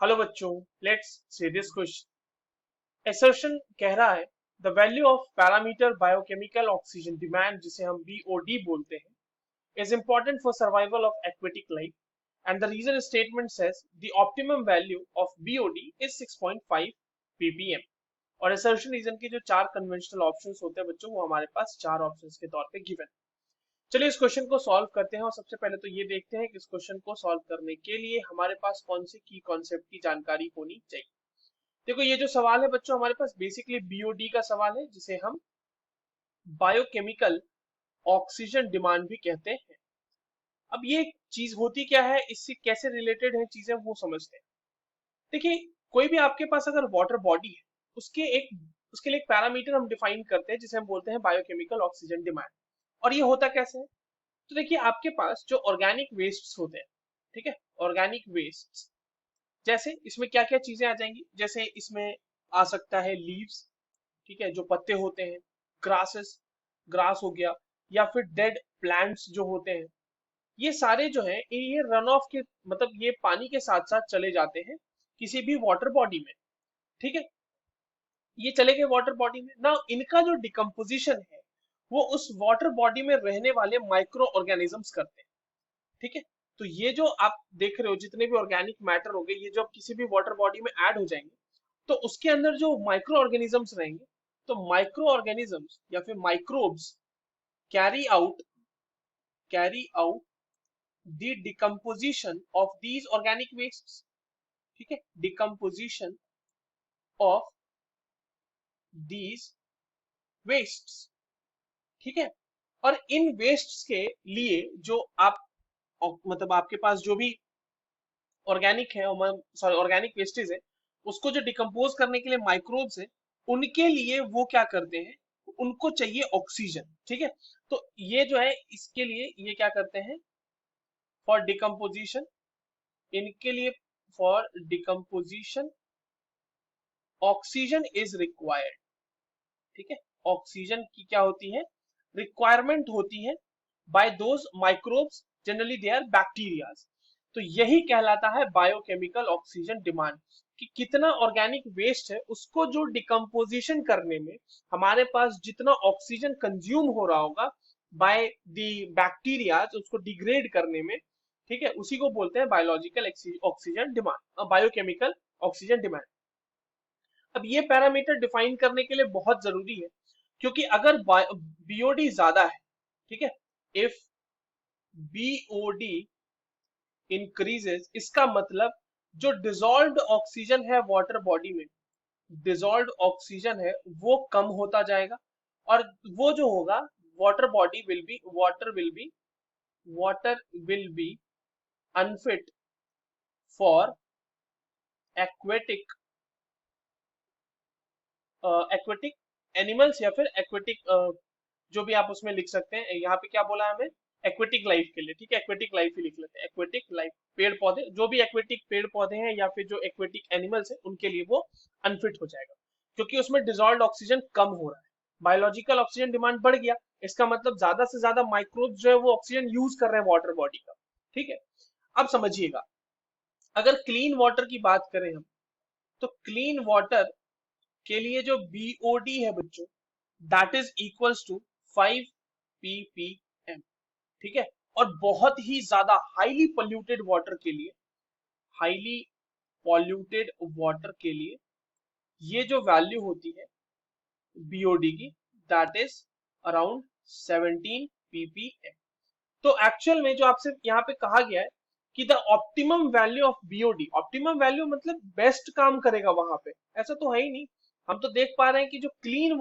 Hello बच्चों, let's see this question. assertion कह रहा है the value of parameter biochemical oxygen demand, जिसे हम बीओडी बोलते हैं, is important for survival of aquatic life, and the reason statement says the optimum value of BOD is 6.5 ppm। और assertion reason के जो चार कन्वेंशनल ऑप्शंस होते हैं बच्चों, वो हमारे पास चार ऑप्शंस के तौर पे गिवन। चलिए इस क्वेश्चन को सॉल्व करते हैं और सबसे पहले तो ये देखते हैं कि इस क्वेश्चन को सॉल्व करने के लिए हमारे पास कौन सी की कॉन्सेप्ट की जानकारी होनी चाहिए। देखो, ये जो सवाल है बच्चों, हमारे पास बेसिकली बीओडी का सवाल है, जिसे हम बायोकेमिकल ऑक्सीजन डिमांड भी कहते हैं। अब ये चीज होती क्या है, इससे कैसे रिलेटेड है चीजें, वो समझते हैं। देखिए, कोई भी आपके पास अगर वाटर बॉडी है, उसके लिए एक पैरामीटर हम डिफाइन करते हैं, जिसे हम बोलते हैं बायोकेमिकल ऑक्सीजन डिमांड। और ये होता कैसे है, तो देखिए आपके पास जो ऑर्गेनिक वेस्ट होते हैं, ठीक है, ऑर्गेनिक वेस्ट, जैसे इसमें क्या क्या चीजें आ जाएंगी, जैसे इसमें आ सकता है लीव्स, ठीक है, जो पत्ते होते हैं, ग्रासेस, ग्रास हो गया, या फिर डेड प्लांट्स जो होते हैं, ये सारे जो है ये रन ऑफ के मतलब ये पानी के साथ साथ चले जाते हैं किसी भी वाटर बॉडी में, ठीक है। ये चले गए वाटर बॉडी में ना, इनका जो डिकम्पोजिशन है वो उस वाटर बॉडी में रहने वाले माइक्रो ऑर्गेनिजम्स करते हैं, ठीक है। तो ये जो आप देख रहे हो जितने भी ऑर्गेनिक मैटर हो गए, ये जो किसी भी वाटर बॉडी में ऐड हो जाएंगे, तो उसके अंदर जो माइक्रो ऑर्गेनिजम्स रहेंगे, तो माइक्रो ऑर्गेनिजम्स या फिर microbes carry out carry out the decomposition of these organic wastes, ठीक है, डिकम्पोजिशन ऑफ दीज वेस्ट्स, ठीक है। और इन वेस्ट्स के लिए जो आप मतलब आपके पास जो भी ऑर्गेनिक है, सॉरी ऑर्गेनिक वेस्टेज है, उसको जो डिकम्पोज करने के लिए माइक्रोब्स है, उनके लिए वो क्या करते हैं, उनको चाहिए ऑक्सीजन, ठीक है। तो ये जो है इसके लिए ये क्या करते हैं, फॉर डिकम्पोजिशन, इनके लिए for decomposition oxygen is required, ठीक है। ऑक्सीजन की क्या होती है, रिक्वायरमेंट होती है by those microbes, generally they are bacterias. तो यही कहलाता है बायोकेमिकल ऑक्सीजन डिमांड, कि कितना ऑर्गेनिक वेस्ट है उसको जो डिकम्पोजिशन करने में हमारे पास जितना ऑक्सीजन कंज्यूम हो रहा होगा बाय द बैक्टीरियाज, उसको डिग्रेड करने में, ठीक है, उसी को बोलते हैं biological oxygen demand, biochemical oxygen demand. अब ये पैरामीटर डिफाइन करने के लिए बहुत जरूरी है, क्योंकि अगर बीओडी ज्यादा है, ठीक है, इफ बीओडी इंक्रीजेस, इसका मतलब जो डिजोल्व्ड ऑक्सीजन है वाटर बॉडी में, डिजोल्व्ड ऑक्सीजन है वो कम होता जाएगा, और वो जो होगा water body will be unfit for aquatic aquatic animals, या फिर एक्वेटिक जो भी आप उसमें लिख सकते हैं, यहाँ पे क्या बोला है हमें, एक्वेटिक लाइफ के लिए, ठीक है, एक्वेटिक लाइफ ही लिख लेते हैं, एक्वेटिक लाइफ, पेड़ पौधे, जो भी एक्वेटिक पेड़ पौधे हैं या फिर जो एक्वेटिक एनिमल्स हैं, उनके लिए वो अनफिट हो जाएगा, क्योंकि उसमें डिजोल्व ऑक्सीजन कम हो रहा है, बायोलॉजिकल ऑक्सीजन डिमांड बढ़ गया, इसका मतलब ज्यादा से ज्यादा माइक्रोब जो है वो ऑक्सीजन यूज कर रहे हैं वाटर बॉडी का, ठीक है। अब समझिएगा, अगर क्लीन वाटर की बात करें हम, तो क्लीन वाटर के लिए जो बीओडी है बच्चों, that is equals to 5 ppm, ठीक है। और बहुत ही ज्यादा हाईली पोल्यूटेड वाटर के लिए, हाईली पॉल्यूटेड वाटर के लिए ये जो वैल्यू होती है बीओडी की, दैट इज अराउंड 17 ppm। तो एक्चुअल में जो आपसे यहाँ पे कहा गया है कि the optimum value of BOD, optimum value मतलब बेस्ट काम करेगा वहां पे, ऐसा तो है ही नहीं। हम तो देख पा रहे हैं कि जो क्लीन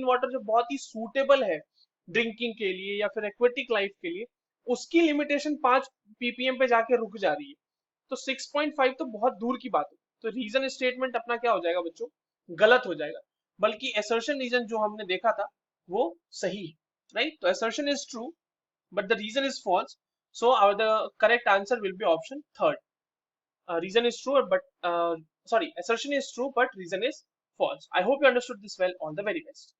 वाटर जो बहुत ही सूटेबल है ड्रिंकिंग के लिए या फिर एक्वेटिक लाइफ के लिए, उसकी लिमिटेशन 5 ppm पे जाके रुक जा रही है। तो 6.5 तो बहुत दूर की बात है। तो रीजन स्टेटमेंट अपना क्या हो जाएगा बच्चों, गलत हो जाएगा, बल्कि एसर्शन रीजन जो हमने देखा था वो सही है, राइट। तो assertion is true but the reason is false, so the correct answer will be option third. Reason is true but sorry, assertion is true but reason is false. I hope you understood this well. All the very best.